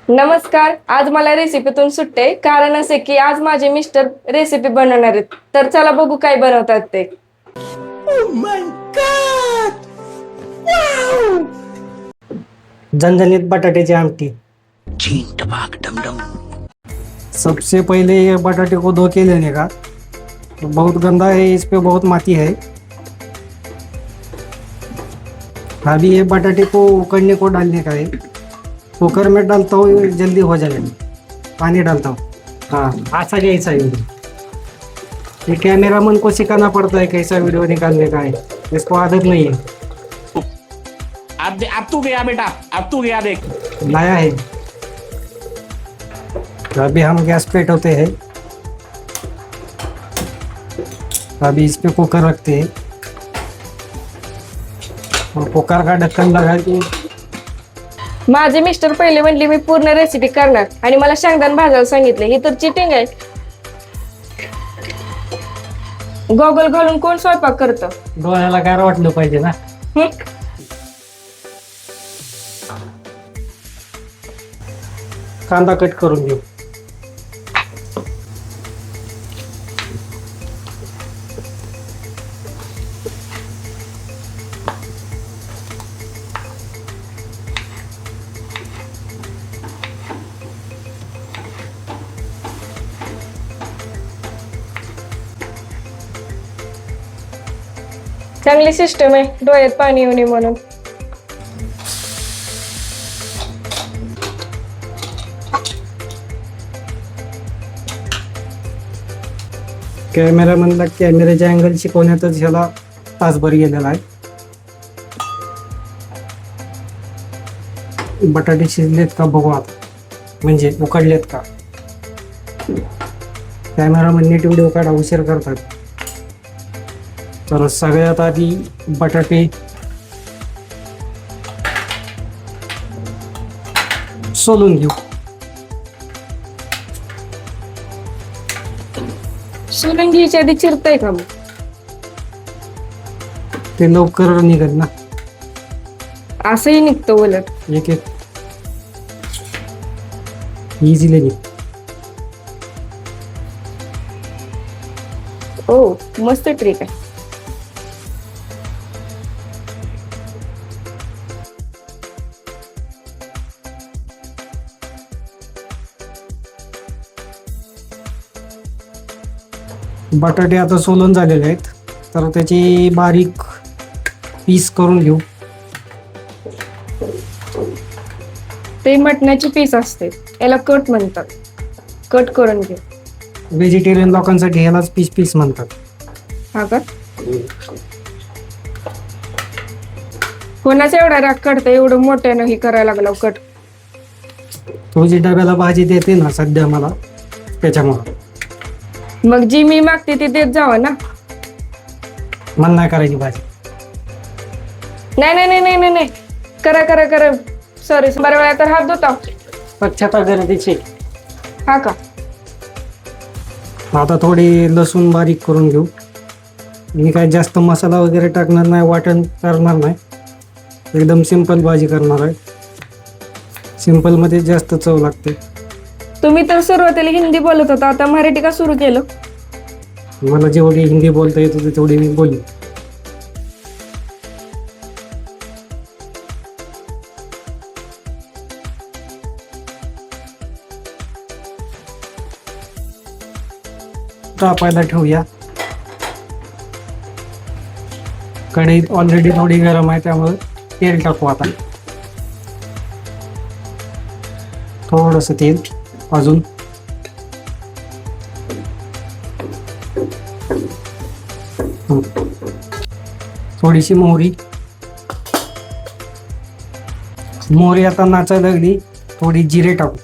नमस्कार. आज मला रेसिपीतून सुट्टे, कारण असे की आज माझे मिस्टर रेसिपी बनवणार आहेत. तर चला बघू काय बनवतात ते. झणझणीत बटाट्याची आमटी। सबसे पहले ये बटाटे को धो के लेने का। बहुत गंदा है, इस पे बहुत माटी है। अभी ये बटाटे को उकड़ने को डालने का है। कुकर में डालता हूँ, जल्दी हो जाएगा। पानी डालता हूँ। हाँ, ऐसा कैसा है ये कैमरामैन को सिखाना पड़ता है कैसा वीडियो निकालने का है, इसको आदत नहीं है। अब तू गया बेटा, अब तू गया देख। लाया है। अभी हम गैस पे होते हैं। अभी इस पे कुकर रखते हैं और कुकर का ढक्कन लगा के। माझे मिस्टर पहिले म्हणले मी पूर्ण रेसिपी करणार आणि मला शेंगदाणे भाजायला सांगितले. ही तर चिटिंग आहे. गॉगल घालून कोण स्वयंपाक करतं? डोळ्याला गार वाटलं पाहिजे ना. कांदा कट करून घेऊ. चांगली सिस्टम आहे, डोळ्यात पाणी येऊ नये म्हणून. कॅमेरामॅनला कॅमेऱ्याचे अँगल शिकवण्यातच ह्याला तासभर गेलेला आहे. बटाटे शिजलेत का बघू आता, म्हणजे उकडलेत का. कॅमेरामॅन नीट व्हिडिओ काढा, उशीर करतात. तर सगळ्यात आधी बटाटे सोलून घेऊ. सोलून घ्यायच्या आधी चिरताय का मग? ते लवकर निघत ना. असंही निघतं उलट. एक एक इझिली निघ. ओ, मस्त ट्रिक आहे. बटाटे आता सोलून झालेले आहेत, तर त्याची बारीक पीस करून घेऊ. ते मटणाची पीस असते, याला कट म्हणतात. कट करून घे. व्हेजिटेरियन लोकांसाठी ह्यालाच पीस पीस म्हणतात. हा का? कोणाचा एवढा राग काढता, एवढं मोठ्यानं ही करायला लागला कट? तो जी डब्याला भाजी देते ना सध्या मला, त्याच्यामुळं. मग जी मी मागते ती देत जावा ना. मला नाही करायची भाजी. नाही नाही नाही नाही नाही नाही, करा करा करा. सॉरी, बऱ्या वेळा तर हात धुता. स्वच्छता गरजेची. हा का? आता थोडी लसूण बारीक करून घेऊ. मी काय जास्त मसाला वगैरे टाकणार नाही, वाटण करणार नाही. एकदम सिंपल भाजी करणार आहे. सिंपलमध्ये जास्त चव लागते. तुम्ही तर सुरुवातीला हिंदी बोलत होता, आता मराठी का सुरू केलं? मला जेवढी हिंदी बोलता येत होती तेवढी मी बोलली. तापायला ठेवूया. कढईत ऑलरेडी थोडी गरम आहे, त्यामुळे तेल टाकू. आता थोडस तेल अजून. थोडीशी मोहरी. मोहरी आता नाचायला लागली, थोडी जिरे टाकू.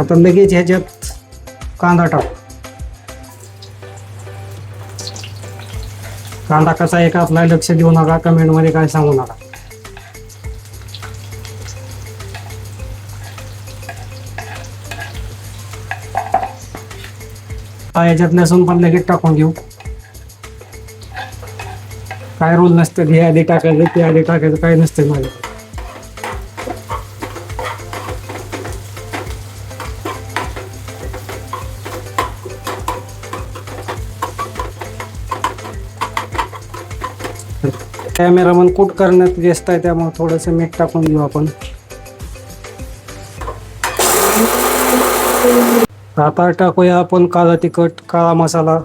आता लगेच ह्याच्यात कांदा टाकू. कांदा कसा आहे का आपला लक्ष देऊ नका, कमेंट मध्ये काय सांगू नका. याच्यात लसूण पण लगेच टाकून घेऊ. काय रूल नसतं, हे आधी टाकायचं ते आधी टाकायचं, काय नसतं माझं. कॅमेरामन कूट करण्यात व्यस्त आहे, त्यामुळे थोडंसं मीठ टाकून घेऊ आपण. आता टाकूया आपण काळा तिखट, काळा मसाला.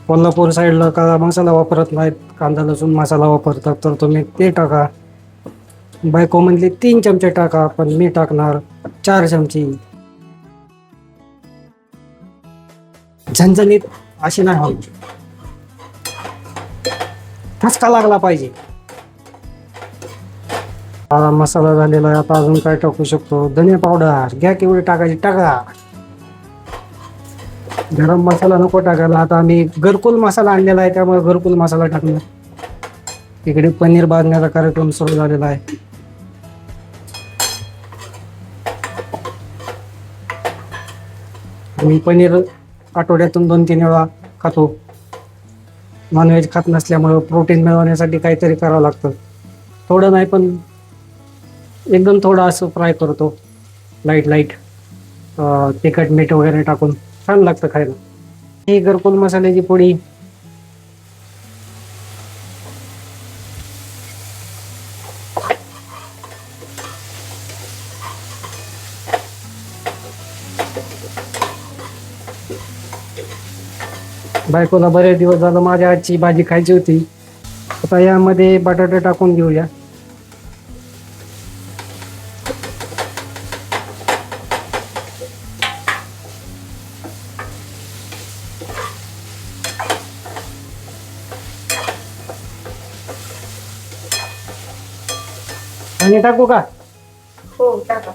कोल्हापूर साईडला काळा मसाला वापरत नाहीत, कांदा लसूण मसाला वापरतात, तर तुम्ही ते टाका. बायको म्हणली 3 चमचे टाका, पण मी टाकणार 4 चमचे. झणझणीत अशी नाही हवी, ठसका लागला पाहिजे. हा मसाला झालेला आहे. आता अजून काय टाकू शकतो? धनिया पावडर घ्या, केवढी टाकायची टाका. गरम मसाला नको टाकायला, आता आम्ही घरकुल मसाला आणलेला आहे, त्यामुळे घरकुल मसाला टाकणार. इकडे पनीर भाजण्याचा कार्यक्रम सुरू झालेला आहे. मी पनीर आठवड्यातून 2-3 वेळा खातो. नॉनव्हेज खात नसल्यामुळं प्रोटीन मिळवण्यासाठी काहीतरी करावं लागतं. थोडं नाही, पण एकदम थोडं असं फ्राय करतो, लाईट तिखट मीठ वगैरे टाकून. छान लागतं खायला. ही घरकुल मसाल्याची पोळी. बायकोला बरेच दिवस झालं माझ्या हातची भाजी खायची होती. आता यामध्ये बटाटे टाकून घेऊया. पाणी टाकू का? हो टाका.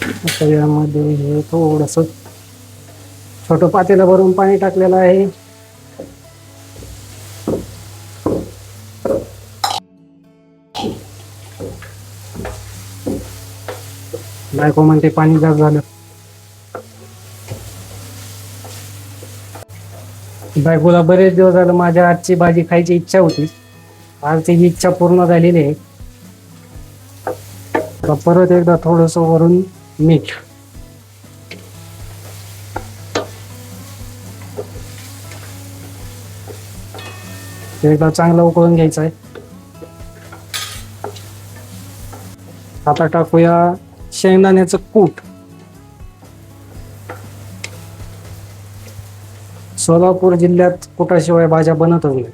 आता यामध्ये हे थोडंसं छोटं पातेलं भरून पाणी टाकलेलं आहे. बायको म्हणते पाणी जास्त झालं. बायकोला बरेच दिवस झालं माझ्या हातची भाजी खायची इच्छा होती. आज ती इच्छा पूर्ण झालेली आहे. आता परत एकदा थोडंसं वरून मीठ. एकदा चांगलं उकळून घ्यायचं आहे. आता टाकूया शेंगदाण्याचं कूट. सोलापूर जिल्ह्यात कुटाशिवाय भाज्या बनतच नाही.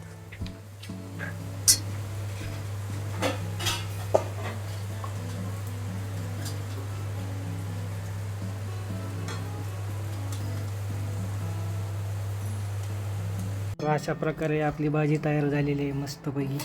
अशा प्रकारे आपली भाजी तयार झालेली आहे मस्तपैकी.